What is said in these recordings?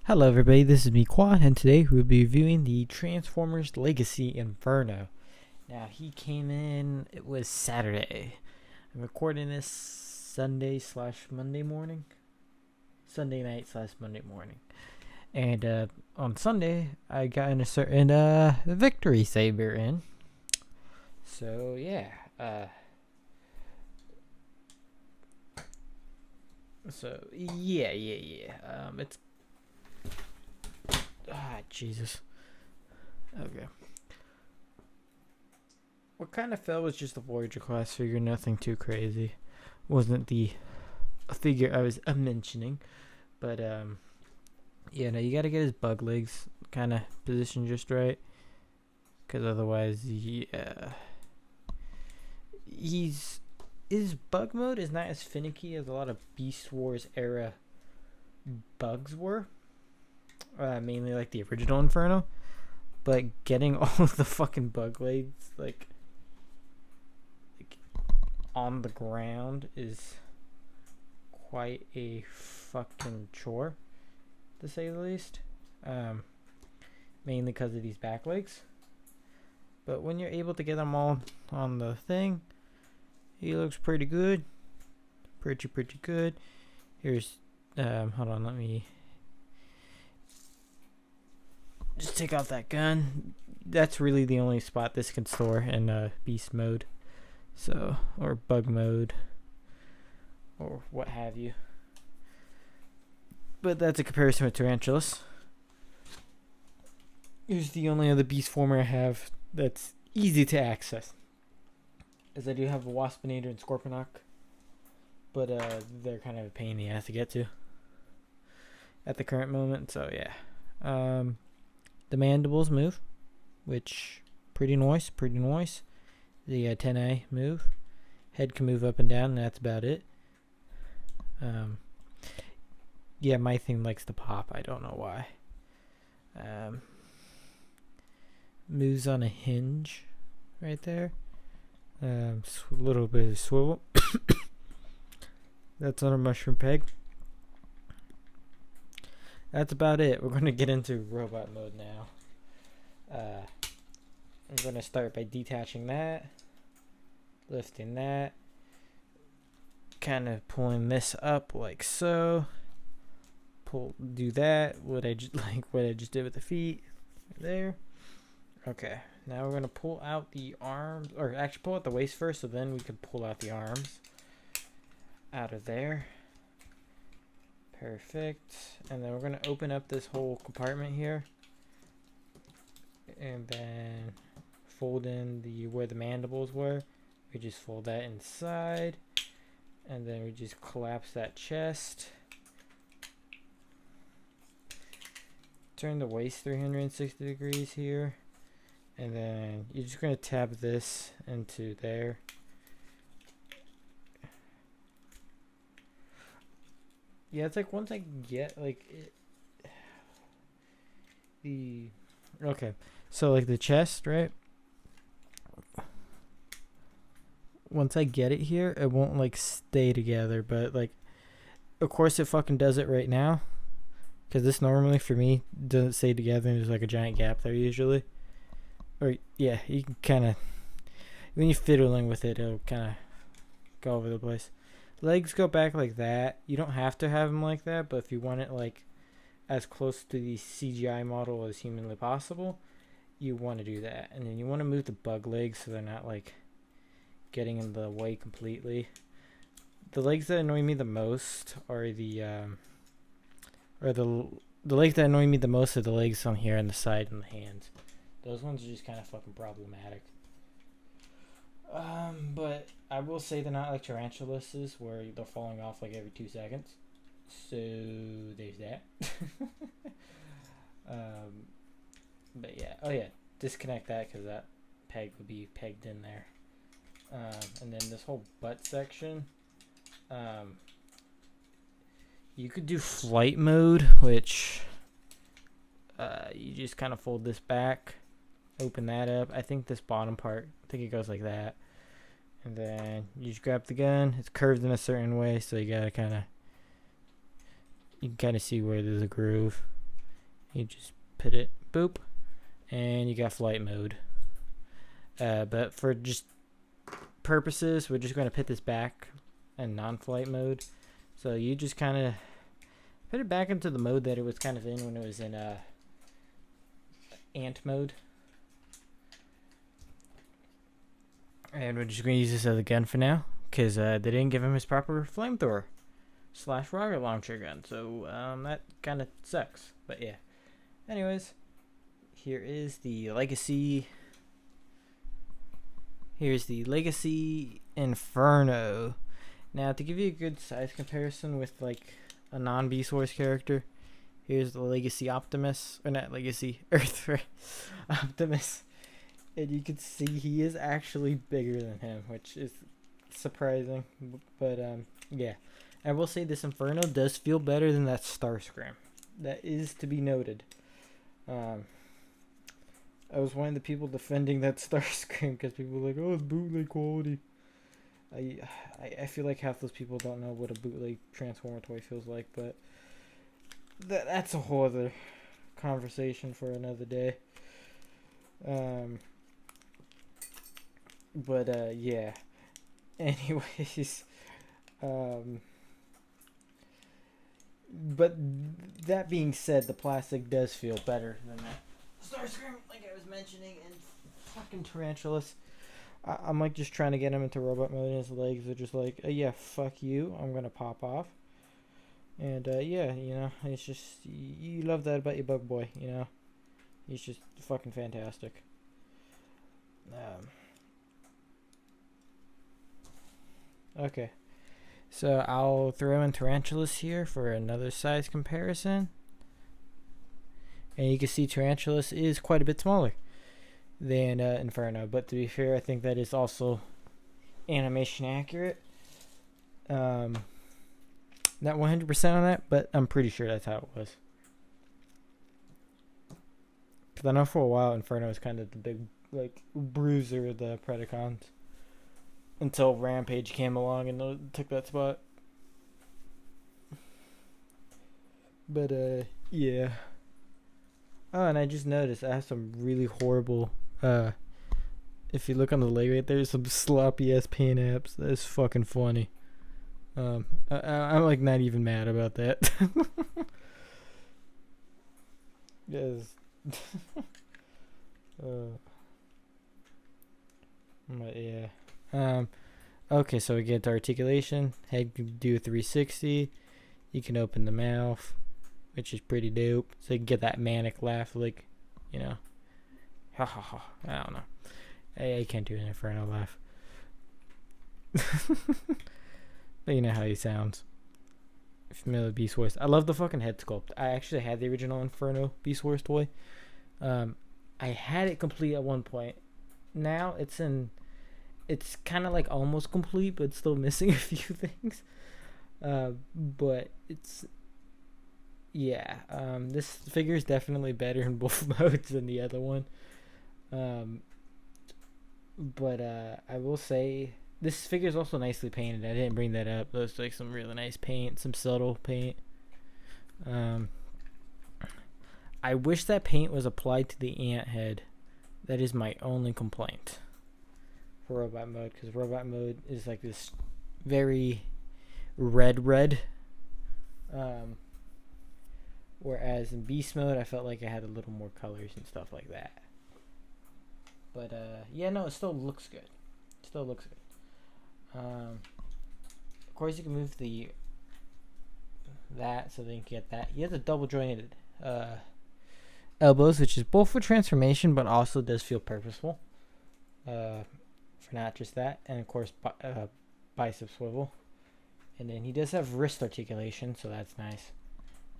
Hello everybody, this is me Quan, and today we'll be reviewing the Transformers Legacy Inferno. Now he came in, it was Saturday. I'm recording this Sunday slash Monday morning. Sunday night slash Monday morning. And on Sunday I got in a certain victory saber in. So yeah. It's Jesus. Okay. What kind of fell was just a Voyager class figure, nothing too crazy. Wasn't the figure I was mentioning, but yeah, no, you gotta get his bug legs kind of positioned just right, because otherwise, yeah, his bug mode is not as finicky as a lot of Beast Wars era bugs were. Mainly like the original Inferno, but getting all of the fucking bug legs like on the ground is quite a fucking chore, to say the least. Mainly because of these back legs. But when you're able to get them all on the thing, he looks pretty good. Pretty good. Here's, hold on, let me just take out that gun. That's really the only spot this can store in beast mode. So, or bug mode, or what have you. But that's a comparison with Tarantulas. Here's the only other beast former I have that's easy to access. As I do have a Waspinator and Scorponok, but they're kind of a pain in the ass to get to at the current moment. So yeah, the mandibles move, which pretty nice. The antennae move. Head can move up and down, and that's about it. Yeah, my thing likes to pop. I don't know why. Moves on a hinge right there. A little bit of swivel. That's on a mushroom peg. That's about it. We're going to get into robot mode now. I'm going to start by detaching that, lifting that, kind of pulling this up like so. Do that. What I just did with the feet, there. Okay. Now we're gonna pull out the arms, or actually pull out the waist first, so then we can pull out the arms out of there. Perfect. And then we're gonna open up this whole compartment here, and then fold in where the mandibles were. We just fold that inside, and then we just collapse that chest. Turn the waist 360 degrees here, and then you're just going to tap this into there. Yeah, it's like once I get like okay, so like the chest, right? Once I get it here, it won't like stay together, but like of course it fucking does it right now. Because this normally, for me, doesn't stay together and there's like a giant gap there usually. Or, yeah, you can kind of, when you're fiddling with it, it'll kind of go over the place. Legs go back like that. You don't have to have them like that, but if you want it like as close to the CGI model as humanly possible, you want to do that. And then you want to move the bug legs so they're not like getting in the way completely. The legs that annoy me the most are the legs that annoy me the most are the legs on here on the side and the hands. Those ones are just kind of fucking problematic. But I will say they're not like Tarantulas, where they're falling off like every 2 seconds. So there's that. But yeah, oh yeah, disconnect that because that peg would be pegged in there. And then this whole butt section. You could do flight mode, which you just kind of fold this back, open that up. I think this bottom part, I think it goes like that. And then you just grab the gun. It's curved in a certain way, so you gotta you can kind of see where there's a groove. You just put it, boop, and you got flight mode. But for just purposes, we're just going to put this back in non-flight mode. So you just kind of put it back into the mode that it was kind of in when it was in ant mode. And we're just going to use this as a gun for now, because they didn't give him his proper flamethrower / rocket launcher gun. So that kind of sucks. But yeah. Anyways, here is the Legacy. Here's the Legacy Inferno. Now, to give you a good size comparison with like a non-Beast Wars character, here's the Legacy Optimus, or not Legacy, Earth Optimus. And you can see he is actually bigger than him, which is surprising. But yeah. I will say this Inferno does feel better than that Starscream. That is to be noted. I was one of the people defending that Starscream because people were like, oh, it's bootleg quality. I feel like half those people don't know what a bootleg Transformer toy feels like, but that's a whole other conversation for another day. But yeah. Anyways, but that being said, the plastic does feel better than that Starscream, like I was mentioning, and fucking Tarantulas. I'm like just trying to get him into robot mode, and his legs are just like, yeah, fuck you, I'm gonna pop off. And yeah, you know, it's just, you love that about your bug boy, you know. He's just fucking fantastic. Okay. So I'll throw in Tarantulas here for another size comparison. And you can see Tarantulas is quite a bit smaller than Inferno. But to be fair, I think that is also animation accurate. Not 100% on that, but I'm pretty sure that's how it was. Because I know for a while Inferno was kind of the big, like, bruiser of the Predacons. Until Rampage came along and took that spot. But, yeah. Oh, and I just noticed I have some really horrible, if you look on the leg right there, some sloppy ass paint apps. That's fucking funny. I'm like not even mad about that. Yes. But yeah. Okay, so we get to articulation. Head can do a 360. You can open the mouth, which is pretty dope. So you can get that manic laugh, like, you know. Ha ha ha. I don't know. I can't do an Inferno laugh. But you know how he sounds. Familiar with Beast Wars. I love the fucking head sculpt. I actually had the original Inferno Beast Wars toy. I had it complete at one point. Now it's kind of like almost complete, but still missing a few things. But it's, yeah. This figure is definitely better in both modes than the other one. But I will say this figure is also nicely painted. I didn't bring that up. There's like some really nice paint, some subtle paint. I wish that paint was applied to the ant head. That is my only complaint for robot mode, because robot mode is like this very red. Whereas in beast mode, I felt like I had a little more colors and stuff like that. But yeah, no, it still looks good. Of course, you can move that so they can get that. You have the double jointed elbows, which is both for transformation, but also does feel purposeful. For not just that, and of course, bicep swivel. And then he does have wrist articulation, so that's nice.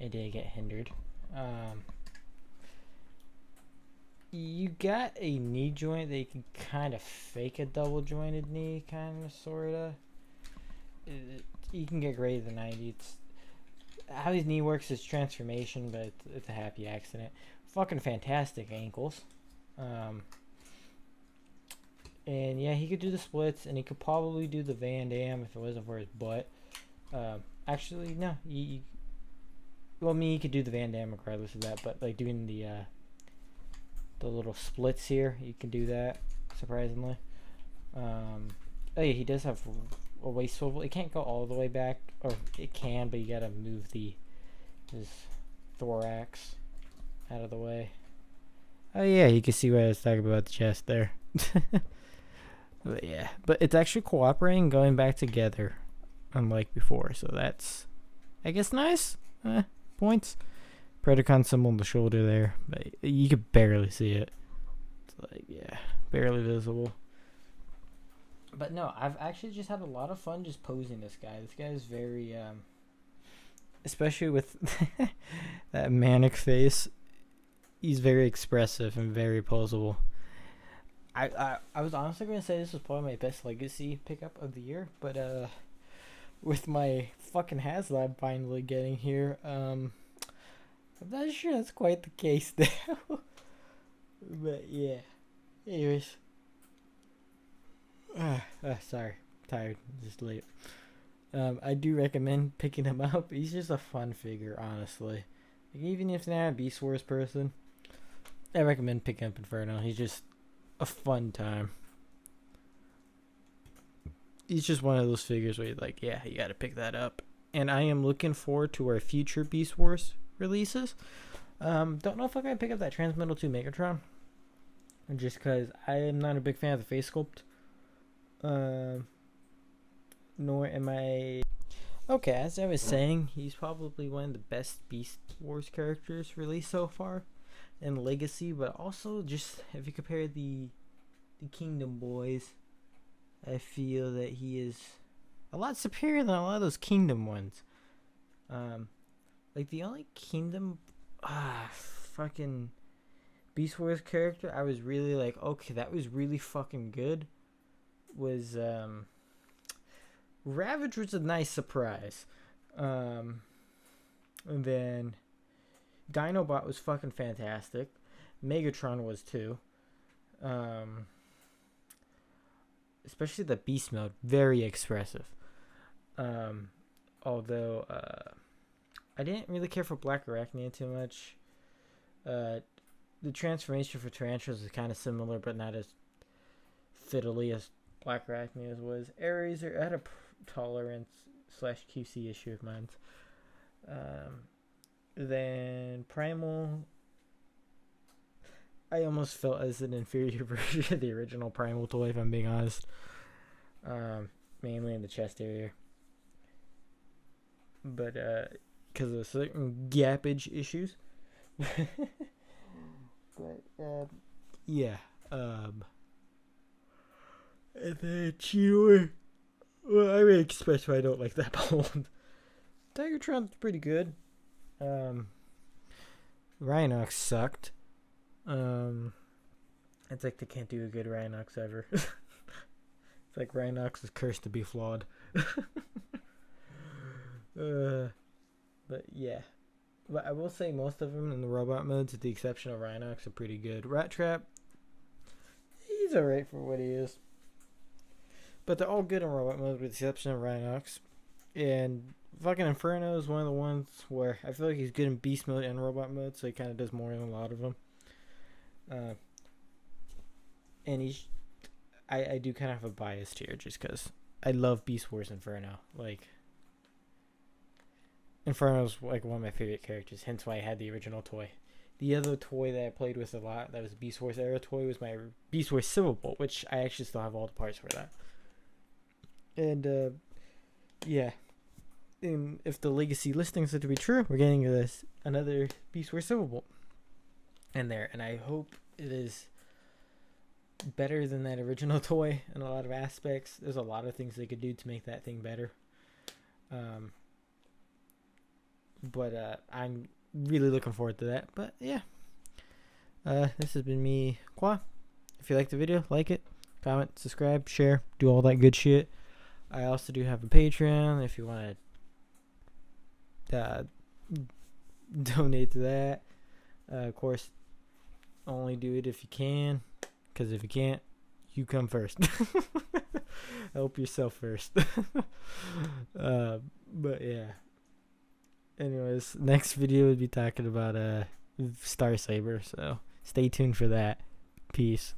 It did get hindered. You got a knee joint that you can kind of fake a double jointed knee, kind of, sort of. You can get greater than 90. It's how his knee works is transformation, but it's a happy accident. Fucking fantastic ankles. And yeah, he could do the splits, and he could probably do the Van Damme if it wasn't for his butt. Actually, no. Well, I mean, you could do the Van Damme regardless of that, but like doing the little splits here, you can do that. Surprisingly, oh yeah, he does have a waist swivel. It can't go all the way back, or it can, but you gotta move his thorax out of the way. Oh yeah, you can see what I was talking about, the chest there. But yeah, but it's actually cooperating, going back together, unlike before. So that's, I guess, nice. Points. Predacon symbol on the shoulder there, but you could barely see it. It's like, yeah, barely visible. But no, I've actually just had a lot of fun just posing this guy. This guy is very, especially with that manic face, he's very expressive and very posable. I was honestly going to say this was probably my best legacy pickup of the year, but with my fucking HasLab finally getting here, I'm not sure that's quite the case now. But yeah, anyways, sorry, tired, just late. I do recommend picking him up. He's just a fun figure, honestly. Like, even if you're not a Beast Wars person, I recommend picking up Inferno. He's just a fun time. He's just one of those figures where you're like, yeah, you gotta pick that up. And I am looking forward to our future Beast Wars releases. Don't know if I'm gonna pick up that Transmetal 2 Megatron, just because I am not a big fan of the face sculpt. Nor am I. Okay, as I was saying, he's probably one of the best Beast Wars characters released so far in Legacy, but also just if you compare the Kingdom Boys, I feel that he is a lot superior than a lot of those Kingdom ones. Like the only Kingdom fucking Beast Wars character I was really like, okay, that was really fucking good, was Ravage was a nice surprise. And then Dinobot was fucking fantastic. Megatron was too. Especially the beast mode, very expressive. Although I didn't really care for Black Arachnia too much. The transformation for Tarantulas is kind of similar, but not as fiddly as Black Arachnia's was. Ares had a tolerance / QC issue of mine. Then Primal, I almost felt as an inferior version of the original Primal toy, if I'm being honest. Mainly in the chest area. But because of certain gappage issues. But yeah. And then Cheetor. Well, I really express why I don't like that mold. Tigertron's pretty good. Rhinox sucked. It's like they can't do a good Rhinox ever. It's like Rhinox is cursed to be flawed. But yeah. But I will say most of them in the robot modes, with the exception of Rhinox, are pretty good. Rat Trap, he's alright for what he is. But they're all good in robot mode with the exception of Rhinox. And fucking Inferno is one of the ones where I feel like he's good in beast mode and robot mode, so he kind of does more than a lot of them. And I do kind of have a bias here just because I love Beast Wars Inferno. Like, Inferno's like one of my favorite characters, hence why I had the original toy. The other toy that I played with a lot that was a Beast Wars era toy was my Beast Wars Silverbolt, which I actually still have all the parts for that. And yeah. And if the legacy listings are to be true, we're getting another Beast Wars Silverbolt in there, and I hope it is better than that original toy in a lot of aspects. There's a lot of things they could do to make that thing better. But I'm really looking forward to that. But yeah, this has been me, Qua. If you liked the video, like it, comment, subscribe, share, do all that good shit. I also do have a Patreon if you want to donate to that. Of course, only do it if you can, because if you can't, you come first. Help yourself first. But yeah. Anyways, next video would be talking about Star Saber, so stay tuned for that. Peace.